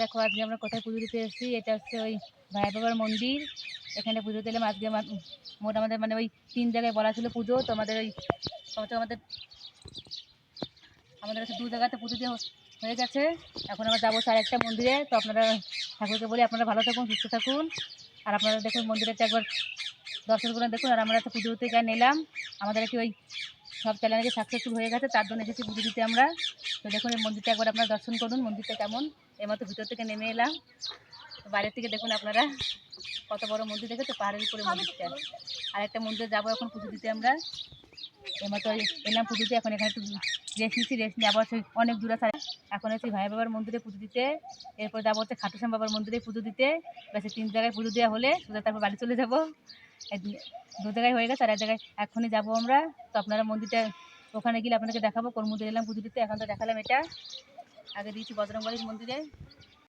দেখো আজকে আমরা কোথায় পুজো দিতে এসেছি। এটা হচ্ছে ওই ভাই বাবার মন্দির। এখানে পুজো দিলাম আজকে। মোট আমাদের মানে ওই 3 জায়গায় বলা ছিল পুজো। তো আমাদের ওই আমাদের আমাদের কাছে 2 জায়গাতে পুজো দেওয়া হয়ে গেছে। এখন আমরা যাবো আরেকটা মন্দিরে। তো আপনারা ঠাকুরকে বলি আপনারা ভালো থাকুন, সুস্থ থাকুন। আর আপনারা দেখুন মন্দিরটা একবার দর্শন করে দেখুন। আর আমরা একটা পুজো দিতে যা নিলাম, আমাদের কি ওই সব চ্যালেঞ্জে সাকসেসফুল হয়ে গেছে, তার জন্য এসেছি পুজো দিতে আমরা। তো দেখুন এই মন্দিরটা একবার আপনারা দর্শন করুন, মন্দিরটা কেমন। এইমাত্র ভিতর থেকে নেমে এলাম। তো বাইরের থেকে দেখুন আপনারা কত বড় মন্দির, দেখেছো পাহাড়ের উপরে মন্দিরটা। আর একটা মন্দিরে যাবো এখন পুজো দিতে আমরা। এইমাত্র এলাম পুজো দিতে, এখন এখানে একটু রেস্ট নিচ্ছি। রেস্ট নিয়ে আবার সেই অনেক দূর আছে। এখন হচ্ছে ভাই বাবার মন্দিরে পুজো দিতে। এরপর যাবো হচ্ছে খাটুশ্যাম বাবার মন্দিরে পুজো দিতে। ব্যাস 3 জায়গায় পুজো দেওয়া হলে সোজা তারপর বাড়ি চলে যাবো। 2 জায়গায় হয়ে গেছে, আর 1 জায়গায় এখনই যাবো আমরা। তো আপনারা মন্দিরটা ওখানে গেলে আপনাকে দেখাবো কোন মন্দিরে এলাম পুজো দিতে। এখন তো দেখালাম এটা। আগে দিয়েছি বজরংবলীর মন্দিরে।